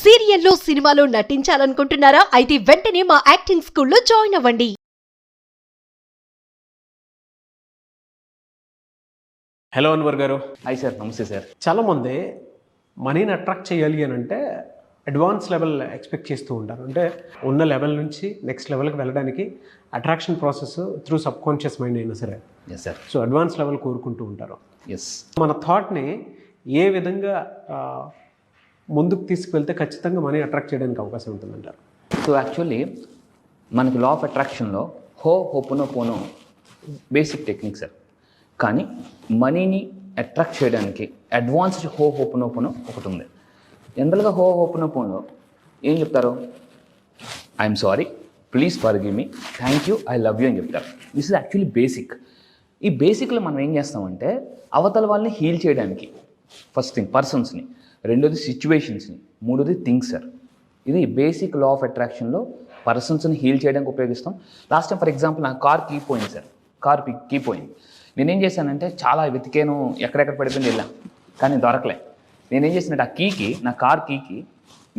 సీరియల్లో సినిమాలో నటించాలనుకుంటున్నారా? అయితే వెంటనే మా యాక్టింగ్ స్కూల్లో జాయిన్ అవ్వండి. హలో అన్వర్ గారు. హాయ్ సార్, నమస్తే సార్. చాలామంది మనీని అట్రాక్ట్ చేయాలి అని అంటే అడ్వాన్స్ లెవెల్ ఎక్స్పెక్ట్ చేస్తూ ఉంటారు. అంటే ఉన్న లెవెల్ నుంచి నెక్స్ట్ లెవెల్కి వెళ్ళడానికి attraction process through subconscious mind అయినా సరే. Yes sir. So advance level కోరుకుంటూ ఉంటారు. ఎస్. మన థాట్ని ఏ విధంగా ముందుకు తీసుకువెళ్తే ఖచ్చితంగా మనీ అట్రాక్ట్ చేయడానికి అవకాశం ఉంటుందంటారు? సో యాక్చువల్లీ మనకి లా ఆఫ్ అట్రాక్షన్లో హోపోనోపోనో బేసిక్ టెక్నిక్ సార్. కానీ మనీని అట్రాక్ట్ చేయడానికి అడ్వాన్స్డ్ హోపోనోపోనో ఒకటి ఉంది. జనరల్గా హోపోనోపోనో ఏం చెప్తారు? I'm sorry, please forgive me, thank you, I love you అని చెప్తారు. This is actually basic. ఈ బేసిక్లో మనం ఏం చేస్తామంటే అవతల వాళ్ళని హీల్ చేయడానికి ఫస్ట్ థింగ్ పర్సన్స్ని, రెండోది సిచ్యువేషన్స్ని, మూడోది థింగ్స్ సార్. ఇది బేసిక్ లా ఆఫ్ అట్రాక్షన్లో పర్సన్స్ని హీల్ చేయడానికి ఉపయోగిస్తాం. లాస్ట్ టైం ఫర్ ఎగ్జాంపుల్ నా కార్ కీ పోయింది సార్. కార్ కీ పోయింది. నేనేం చేశానంటే చాలా వెతికాను, ఎక్కడెక్కడ పడిపోయింది వెళ్ళాను, కానీ దొరకలే. నేనేం చేసినట్టు ఆ కీకి, నా కార్ కీకి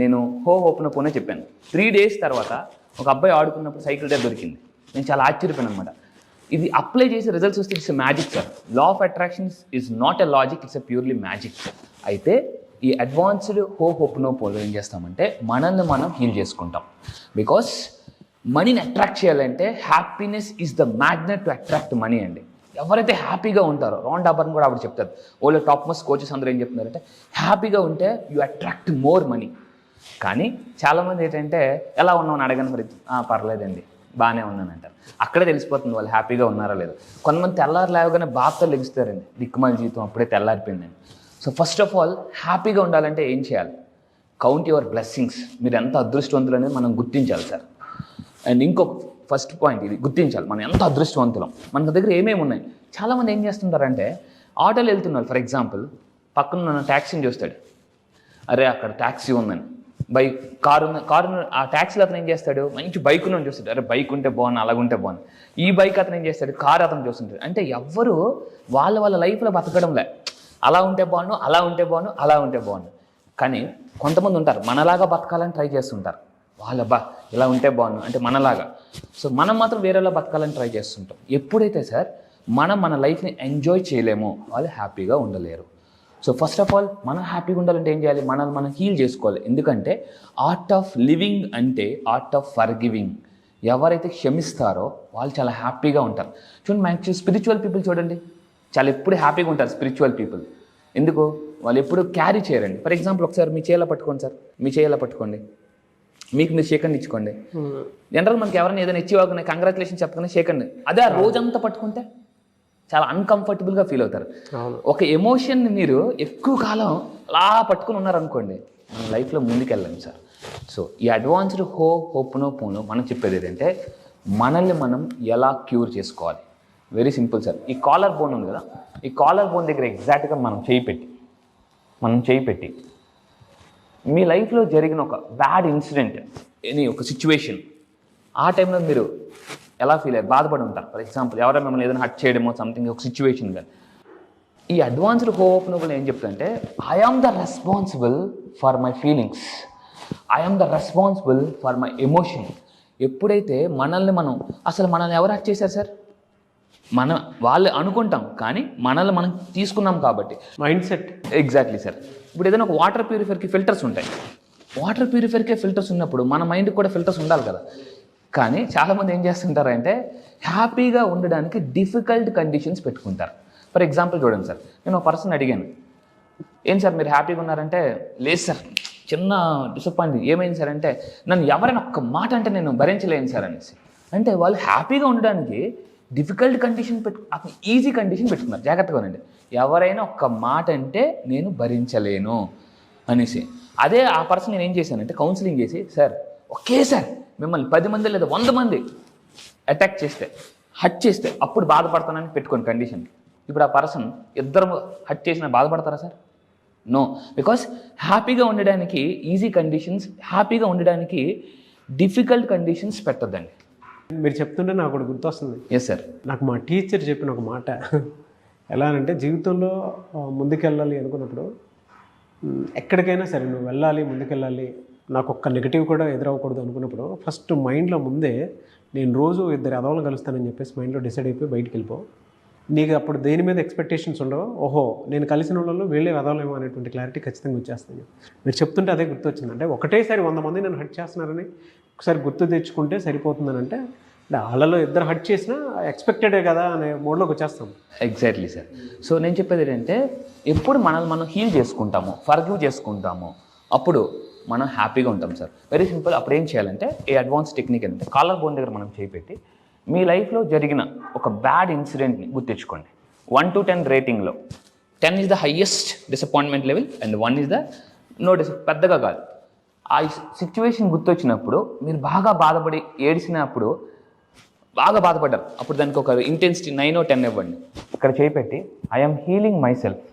నేను హోపోనోపోనో చెప్పాను. 3 days తర్వాత ఒక అబ్బాయి ఆడుకున్నప్పుడు సైకిల్ దగ్గర దొరికింది. నేను చాలా ఆశ్చర్యపోయాను అనమాట. ఇది అప్లై చేసి రిజల్ట్స్ వస్తే it's magic sir. Law of attraction is not a logic, it's a purely magic. అయితే ఈ అడ్వాన్స్డ్ హోపోనోపోనో ఏం చేస్తామంటే మనల్ని మనం హీల్ చేసుకుంటాం. బికాస్ మనీని అట్రాక్ట్ చేయాలంటే happiness is the magnet to attract money అండి. ఎవరైతే హ్యాపీగా ఉంటారో, రాన్ డాబర్న్ కూడా ఆవిడ చెప్తారు, ఓన్లీ టాప్ మోస్ట్ కోచెస్ అందరూ ఏం చెప్తున్నారంటే హ్యాపీగా ఉంటే యూ అట్రాక్ట్ మోర్ మనీ. కానీ చాలామంది ఏంటంటే ఎలా ఉన్నామని అడగని మరి పర్లేదండి బాగానే ఉన్నానంటారు. అక్కడే తెలిసిపోతుంది వాళ్ళు హ్యాపీగా ఉన్నారా లేదా. కొంతమంది తెల్లారు లేవగానే బాగా లెగిస్తారండి, దిక్కుమాల జీవితం అప్పుడే తెల్లారిపోయిందండి. సో ఫస్ట్ ఆఫ్ ఆల్ హ్యాపీగా ఉండాలంటే ఏం చేయాలి? Count your blessings. మీరు ఎంత అదృష్టవంతులు అనేది మనం గుర్తించాలి సార్. అండ్ ఇంకొక ఫస్ట్ పాయింట్ ఇది గుర్తించాలి, మనం ఎంత అదృష్టవంతులం, మన దగ్గర ఏమేమి ఉన్నాయి. చాలామంది ఏం చేస్తుంటారంటే ఆటోలో వెళ్తున్నారు, ఫర్ ఎగ్జాంపుల్ పక్కన ట్యాక్సీని చూస్తాడు, అరే అక్కడ ట్యాక్సీ ఉందని, కారు ఆ ట్యాక్సీలో అతను ఏం చేస్తాడు, మంచి బైక్ నుండి చూస్తాడు, అరే బైక్ ఉంటే బాగుంది, అలాగుంటే బాగుంది. ఈ బైక్ అతను ఏం చేస్తాడు, కారు అతను చూస్తుంటాడు. అంటే ఎవ్వరు వాళ్ళ లైఫ్లో బతకడంలే, అలా ఉంటే బాగుండు, అలా ఉంటే బాగుండు, అలా ఉంటే బాగుండు. కానీ కొంతమంది ఉంటారు మనలాగా బతకాలని ట్రై చేస్తుంటారు. వాళ్ళబ్బా ఇలా ఉంటే బాగుండు అంటే మనలాగా. సో మనం మాత్రం వేరేలా బతకాలని ట్రై చేస్తుంటాం. ఎప్పుడైతే సార్ మన లైఫ్ని ఎంజాయ్ చేయలేమో వాళ్ళు హ్యాపీగా ఉండలేరు. సో ఫస్ట్ ఆఫ్ ఆల్ మనం హ్యాపీగా ఉండాలంటే ఏం చేయాలి? మనం హీల్ చేసుకోవాలి. ఎందుకంటే ఆర్ట్ ఆఫ్ లివింగ్ అంటే ఆర్ట్ ఆఫ్ ఫర్గివింగ్. ఎవరైతే క్షమిస్తారో వాళ్ళు చాలా హ్యాపీగా ఉంటారు. చూడండి, మ్యాక్సిమం స్పిరిచువల్ పీపుల్ చూడండి, చాలా ఎప్పుడు హ్యాపీగా ఉంటారు స్పిరిచువల్ పీపుల్. ఎందుకు? వాళ్ళు ఎప్పుడు క్యారీ చేయరండి. ఫర్ ఎగ్జాంపుల్ ఒకసారి మీ చేయాల పట్టుకోండి సార్, మీ చేయాల పట్టుకోండి, మీకు మీరు షేకండి ఇచ్చుకోండి. జనరల్ మనకి ఎవరైనా ఏదైనా ఇచ్చివాగానే కంగ్రాచులేషన్ చెప్పగానే షేకండి. అదే ఆ రోజంతా పట్టుకుంటే చాలా అన్కంఫర్టబుల్గా ఫీల్ అవుతారు. ఒక ఎమోషన్ని మీరు ఎక్కువ కాలం అలా పట్టుకుని ఉన్నారనుకోండి, మన లైఫ్లో ముందుకెళ్ళాం సార్. సో ఈ అడ్వాన్స్డ్ హోపోనోపోనో మనం చెప్పేది ఏంటంటే మనల్ని మనం ఎలా క్యూర్ చేసుకోవాలి. Very simple sir. ఈ కాలర్ బోన్ ఉంది కదా, ఈ కాలర్ బోన్ దగ్గర ఎగ్జాక్ట్గా మనం చేయి పెట్టి మీ లైఫ్లో జరిగిన ఒక బ్యాడ్ ఇన్సిడెంట్, ఎనీ ఒక సిచ్యువేషన్, ఆ టైంలో మీరు ఎలా ఫీల్ అయ్యారు, బాధపడి ఉంటారు. ఫర్ ఎగ్జాంపుల్ ఎవరైనా మిమ్మల్ని ఏదైనా హర్ట్ చేయడమో సంథింగ్ ఒక సిచ్యువేషన్. కానీ ఈ అడ్వాన్స్డ్ హోపోనోపోనో ఏం చెప్తుందంటే I am the responsible for my feelings, I am the responsible for my emotion. ఎప్పుడైతే మనల్ని ఎవరు హర్ట్ చేశారు సార్? వాళ్ళు అనుకుంటాం, కానీ మనల్ని మనం తీసుకున్నాం కాబట్టి మైండ్ సెట్. Exactly sir. ఇప్పుడు ఏదైనా ఒక వాటర్ ప్యూరిఫైర్కి ఫిల్టర్స్ ఉంటాయి. వాటర్ ప్యూరిఫైర్కే ఫిల్టర్స్ ఉన్నప్పుడు మన మైండ్కి కూడా ఫిల్టర్స్ ఉండాలి కదా. కానీ చాలామంది ఏం చేస్తుంటారంటే హ్యాపీగా ఉండడానికి డిఫికల్ట్ కండిషన్స్ పెట్టుకుంటారు. ఫర్ ఎగ్జాంపుల్ చూడండి సార్, నేను ఒక పర్సన్ అడిగాను, ఏం సార్ మీరు హ్యాపీగా ఉన్నారంటే, లేదు సార్ చిన్న డిసప్పాయింట్. ఏమైంది సార్ అంటే, నన్ను ఎవరైనా ఒక్క మాట అంటే నేను భరించలేను సార్ అనేసి. అంటే వాళ్ళు హ్యాపీగా ఉండడానికి డిఫికల్ట్ కండిషన్ అతను ఈజీ కండిషన్ పెట్టుకున్నారు. జాగ్రత్తగా ఉండండి, ఎవరైనా ఒక్క మాట అంటే నేను భరించలేను అనేసి. అదే ఆ పర్సన్ నేను ఏం చేశానంటే కౌన్సిలింగ్ చేసి, సార్ ఒకేసారి మిమ్మల్ని 10 మంది లేదా 100 మంది అటాక్ చేస్తే, హట్ చేస్తే అప్పుడు బాధపడతానని పెట్టుకోండి కండిషన్. ఇప్పుడు ఆ పర్సన్ ఇద్దరు హట్ చేసినా బాధపడతారా సార్? నో. బికాస్ హ్యాపీగా ఉండడానికి ఈజీ కండిషన్స్, హ్యాపీగా ఉండడానికి డిఫికల్ట్ కండిషన్స్ పెట్టద్దండి. మీరు చెప్తుంటే నాకు ఒకటి గుర్తొస్తుంది. Yes sir. నాకు మా టీచర్ చెప్పిన ఒక మాట, ఎలా అంటే జీవితంలో ముందుకెళ్ళాలి అనుకున్నప్పుడు ఎక్కడికైనా సరే నువ్వు వెళ్ళాలి, ముందుకెళ్ళాలి నాకు ఒక్క నెగిటివ్ కూడా ఎదురవ్వకూడదు అనుకున్నప్పుడు ఫస్ట్ మైండ్లో ముందే నేను రోజు ఇద్దరు ఎదవలను కలుస్తానని చెప్పేసి మైండ్లో డిసైడ్ అయిపోయి బయటికి వెళ్ళిపో. నీకు అప్పుడు దేని మీద ఎక్స్పెక్టేషన్స్ ఉండవు. ఓహో నేను కలిసిన వాళ్ళలో వీళ్ళే వెదవలేమో అనేటువంటి క్లారిటీ ఖచ్చితంగా వచ్చేస్తాను. మీరు చెప్తుంటే అదే గుర్తొచ్చింది. అంటే ఒకటేసారి 100 మంది నన్ను హర్ట్ చేస్తున్నారని ఒకసారి గుర్తు తెచ్చుకుంటే సరిపోతుందని. అంటే వాళ్ళలో ఇద్దరు హర్ట్ చేసినా ఎక్స్పెక్టెడే కదా అనే మోడ్లోకి వచ్చేస్తాం. Exactly sir. సో నేను చెప్పేది ఏంటంటే ఎప్పుడు మనల్ని మనం హీల్ చేసుకుంటామో, ఫర్గివ్ చేసుకుంటామో అప్పుడు మనం హ్యాపీగా ఉంటాం సార్. Very simple. అప్పుడు ఏం చేయాలంటే ఈ అడ్వాన్స్ టెక్నిక్ అంటే కాలర్ బోన్ దగ్గర మనం చేపెట్టి మీ లైఫ్లో జరిగిన ఒక బ్యాడ్ ఇన్సిడెంట్ని గుర్తించుకోండి. 1 to 10 రేటింగ్లో 10 is the highest disappointment level and 1 is the పెద్దగా కాదు. ఆ సిచ్యువేషన్ గుర్తొచ్చినప్పుడు మీరు బాగా బాధపడి ఏడిసినప్పుడు బాగా బాధపడ్డారు, అప్పుడు దానికి ఒక ఇంటెన్సిటీ 9 or 10 ఇవ్వండి. ఇక్కడ చేపెట్టి I'm healing myself,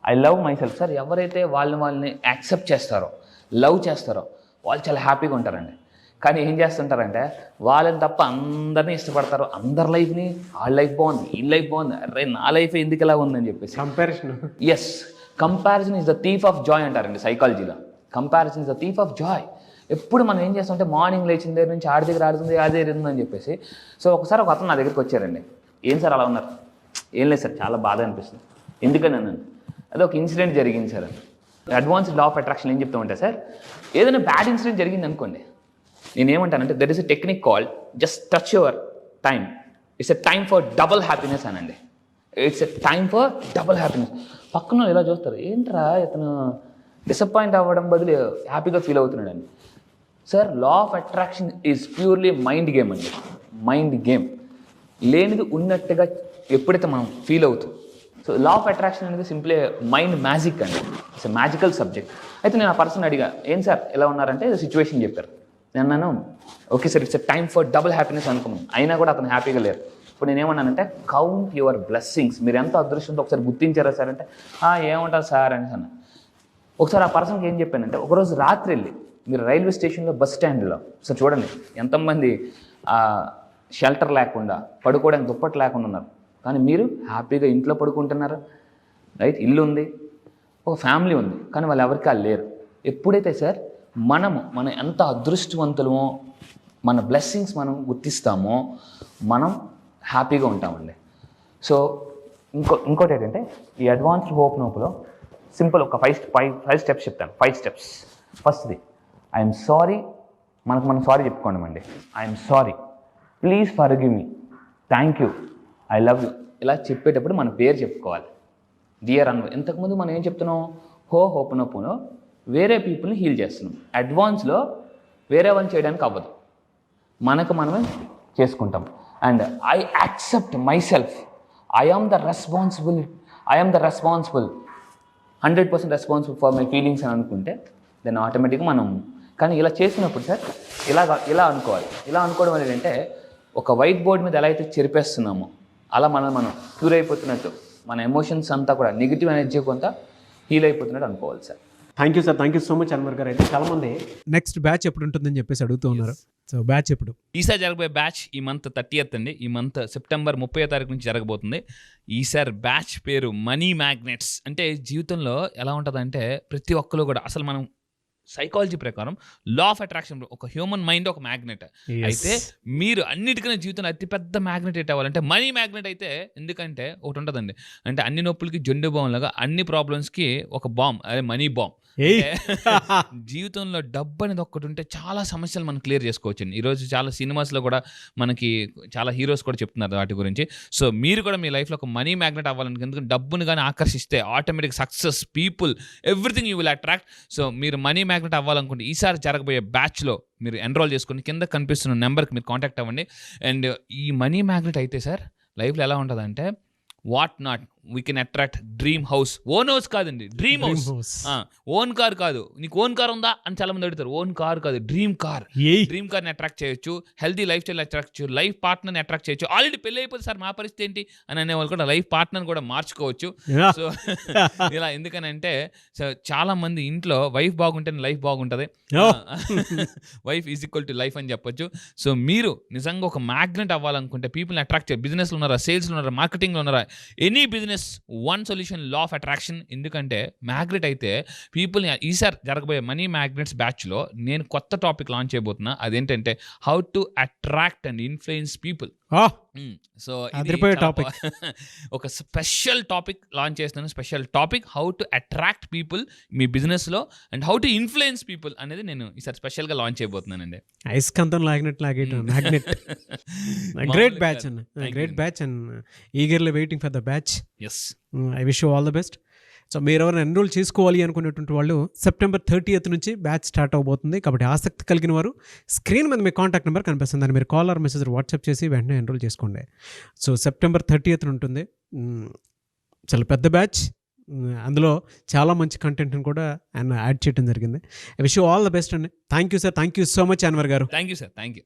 I love myself. Sir ఎవరైతే వాళ్ళని యాక్సెప్ట్ చేస్తారో, లవ్ చేస్తారో వాళ్ళు చాలా హ్యాపీగా ఉంటారండి. కానీ ఏం చేస్తుంటారంటే వాళ్ళని తప్ప అందరినీ ఇష్టపడతారు. అందరి లైఫ్ని వాళ్ళ లైఫ్ బాగుంది, ఈ లైఫ్ బాగుంది, అరే నా లైఫ్ ఎందుకు ఇలా ఉందని చెప్పేసి comparison. Yes, comparison is the thief of joy అంటారండి సైకాలజీలో. Comparison is the thief of joy. ఎప్పుడు మనం ఏం చేస్తామంటే మార్నింగ్ లేచిన దగ్గర నుంచి ఆడి దగ్గర ఆడుతుంది, ఆడి దగ్గర ఉందని చెప్పేసి. సో ఒకసారి ఒక అతను నా దగ్గరికి వచ్చారండి. ఏం సార్ అలా ఉన్నారు? ఏం లేదు సార్, చాలా బాధ అనిపిస్తుంది. ఎందుకని అన్నాను. అది ఒక ఇన్సిడెంట్ జరిగింది sir. Advanced law of attraction ఏం చెప్తామంటే సార్, ఏదైనా బ్యాడ్ ఇన్సిడెంట్ జరిగింది అనుకోండి, నేనేమంటానంటే there is a technique called just touch your time, it's a time for double happiness అనండి. It's a time for double happiness. పక్కన ఇలా చూస్తారు, ఏంట్రా ఇతను డిసప్పాయింట్ అవ్వడం బదులు హ్యాపీగా ఫీల్ అవుతున్నాడండి. Sir law of attraction is purely mind game అండి. Mind game. లేనిది ఉన్నట్టుగా ఎప్పుడైతే మనం ఫీల్ అవుతాం. సో లా ఆఫ్ అట్రాక్షన్ అనేది సింప్లీ మైండ్ మ్యాజిక్ అండి. It's a magical subject. అయితే నేను ఆ పర్సన్ అడిగా, ఏం సార్ ఎలా ఉన్నారంటే సిచ్యువేషన్ చెప్పారు. నేను అన్నాను, okay sir it's a time for double happiness అనుకున్నాను. అయినా కూడా అతను హ్యాపీగా లేరు. ఇప్పుడు నేనేమన్నానంటే కౌంట్ యువర్ బ్లెస్సింగ్స్. మీరు ఎంత అదృష్టంతో ఒకసారి గుర్తించారా సార్ అంటే ఏమంటారు సార్ అని అన్న. ఒకసారి ఆ పర్సన్కి ఏం చెప్పానంటే, ఒకరోజు రాత్రి వెళ్ళి మీరు రైల్వే స్టేషన్లో బస్ స్టాండ్లో సార్ చూడండి ఎంతమంది షెల్టర్ లేకుండా, పడుకోవడానికి దుప్పటి లేకుండా ఉన్నారు. కానీ మీరు హ్యాపీగా ఇంట్లో పడుకుంటున్నారు, రైట్? ఇల్లు ఉంది, ఒక ఫ్యామిలీ ఉంది, కానీ వాళ్ళు ఎవరికి లేరు. ఎప్పుడైతే సార్ మనం ఎంత అదృష్టవంతులమో, మన బ్లెస్సింగ్స్ మనం గుర్తిస్తామో మనం హ్యాపీగా ఉంటామండి. సో ఇంకోటి ఏంటంటే ఈ అడ్వాన్స్డ్ హోప్ నోపులో సింపుల్ ఒక 5 స్టెప్స్ చెప్తాను. 5 స్టెప్స్. ఫస్ట్ది ఐఎమ్ సారీ. మనం సారీ చెప్పుకోండి. I'm sorry, please forgive me, thank you, I love you. ఇలా చెప్పేటప్పుడు మన పేరు చెప్పుకోవాలి. డియర్ ఇంతకుముందు మనం ఏం చెప్తున్నాం? హోపనోపోనో వేరే పీపుల్ని హీల్ చేస్తున్నాం. అడ్వాన్స్లో వేరే వాళ్ళని చేయడానికి అవ్వదు, మనకు మనమే చేసుకుంటాం. And I accept myself, I am the responsible 100% responsible for my feelings అని అనుకుంటే దెన్ ఆటోమేటిక్గా మనం. కానీ ఇలా చేసినప్పుడు సార్ ఇలా అనుకోవాలి. ఇలా అనుకోవడం అనేది ఏంటంటే ఒక వైట్ బోర్డ్ మీద ఎలా అయితే చెరిపేస్తున్నామో అలా మనం క్యూర్ అయిపోతున్నట్టు, మన ఎమోషన్స్ అంతా కూడా నెగిటివ్ ఎనర్జీ కొంత హీల్ అయిపోతున్నట్టు అనుకోవాలి sir. Thank you sir, thank you so much Anwar గారు. అయితే చాలామంది నెక్స్ట్ బ్యాచ్ ఎప్పుడు ఉంటుందని చెప్పేసి అడుగుతూ ఉన్నారు. సో బ్యాచ్ ఎప్పుడు? ఈసారి జరగబోయే బ్యాచ్ ఈ మంత్ 30th అండి. ఈ మంత్ సెప్టెంబర్ 30వ తారీఖు నుంచి జరగబోతుంది. ఈసారి బ్యాచ్ పేరు మనీ మ్యాగ్నెట్స్. అంటే జీవితంలో ఎలా ఉంటుందంటే ప్రతి ఒక్కరు కూడా అసలు మనం సైకాలజీ ప్రకారం లా ఆఫ్ అట్రాక్షన్, ఒక హ్యూమన్ మైండ్ ఒక మ్యాగ్నెట్. అయితే మీరు అన్నిటికన్నా జీవితంలో అతిపెద్ద మ్యాగ్నెట్ ఎట్ అవ్వాలంటే మనీ మ్యాగ్నెట్ అయితే. ఎందుకంటే ఒకటి ఉంటుందండి, అంటే అన్ని నొప్పులకి జెండు బాంబ్ లాగా అన్ని ప్రాబ్లమ్స్కి ఒక బాంబ్, అదే మనీ బాంబ్. జీవితంలో డబ్బు అనేది ఒక్కటి ఉంటే చాలా సమస్యలు మనం క్లియర్ చేసుకోవచ్చు. ఈరోజు చాలా సినిమాస్లో కూడా మనకి చాలా హీరోస్ కూడా చెప్తున్నారు వాటి గురించి. సో మీరు కూడా మీ లైఫ్లో ఒక మనీ మ్యాగ్నెట్ అవ్వాలనుకుంటే, ఎందుకంటే డబ్బుని కానీ ఆకర్షిస్తే automatic success, people, everything you will attract. So మీరు మనీ మ్యాగ్నెట్ అవ్వాలనుకుంటే ఈసారి జరగబోయే బ్యాచ్లో మీరు ఎన్రోల్ చేసుకుని కింద కనిపిస్తున్న నెంబర్కి మీరు కాంటాక్ట్ అవ్వండి. అండ్ ఈ మనీ మ్యాగ్నెట్ అయితే సార్ లైఫ్లో ఎలా ఉంటుందంటే, what not we can attract dream house. Own house కాదండి, డ్రీమ్ హౌస్. ఓన్ కార్ కాదు. నీకు ఓన్ కార్ ఉందా అని చాలా మంది అడుగుతారు. ఓన్ కార్ కాదు, డ్రీమ్ కార్. డ్రీమ్ కార్ని అట్రాక్ట్ చేయొచ్చు, హెల్తీ లైఫ్ స్టైల్ అట్రాక్ట్ చేయొచ్చు, లైఫ్ పార్ట్నర్ని అట్రాక్ట్ చేయొచ్చు. ఆల్రెడీ పెళ్ళి అయిపోతే సార్ మా పరిస్థితి ఏంటి అని అనేవాళ్ళు కూడా లైఫ్ పార్ట్నర్ కూడా మార్చుకోవచ్చు. సో ఇలా ఎందుకనంటే చాలా మంది ఇంట్లో వైఫ్ బాగుంటే లైఫ్ బాగుంటుంది, wife is equal to life అని చెప్పొచ్చు. సో మీరు నిజంగా ఒక మ్యాగ్నెట్ అవ్వాలనుకుంటే, పీపుల్ని అట్రాక్ట్ చేయాలి. బిజినెస్లో ఉన్నారా, సేల్స్లో ఉన్నారా, మార్కెటింగ్లో ఉన్నారా, any business business, one solution, law of attraction. ఎందుకంటే మ్యాగ్నెట్ అయితే పీపుల్ ఈసారి జరగబోయే మనీ మ్యాగ్నెట్స్ బ్యాచ్లో నేను కొత్త టాపిక్ లాంచ్ చేయబోతున్నా. అదేంటంటే how to attract and influence people. So అదిరిపోయే topic. ఒక స్పెషల్ టాపిక్ లాంచ్ చేస్తున్నాను. Special topic how to attract people మీ బిజినెస్లో and how to influence people అనేది నేను ఈసారి స్పెషల్గా లాంచ్ చేయబోతున్నానండి. అయస్కాంతం లాగినట్టు లాగేయటం మ్యాగ్నెట్. గ్రేట్ బ్యాచ్ అన్న, great batch and eagerly waiting for the batch. Yes, I wish you all the best. So మీరు ఎవరైనా ఎన్రోల్ చేసుకోవాలి అనుకునేటువంటి వాళ్ళు సెప్టెంబర్ 30th నుంచి బ్యాచ్ స్టార్ట్ అవబోతుంది. కాబట్టి ఆసక్తి కలిగిన వారు స్క్రీన్ మీద మీ కాంటాక్ట్ నెంబర్ కనిపిస్తుంది, దాన్ని మీరు కాల్ ఆర్ మెసేజ్ వాట్సాప్ చేసి వెంటనే ఎన్రోల్ చేసుకోండి. సో సెప్టెంబర్ 30th ఉంటుంది. చాలా పెద్ద బ్యాచ్, అందులో చాలా మంచి కంటెంట్ని కూడా ఆయన యాడ్ చేయడం జరిగింది. I wish you all the best అండి. Thank you sir, thank you so much Anwar garu. Thank you sir, thank you.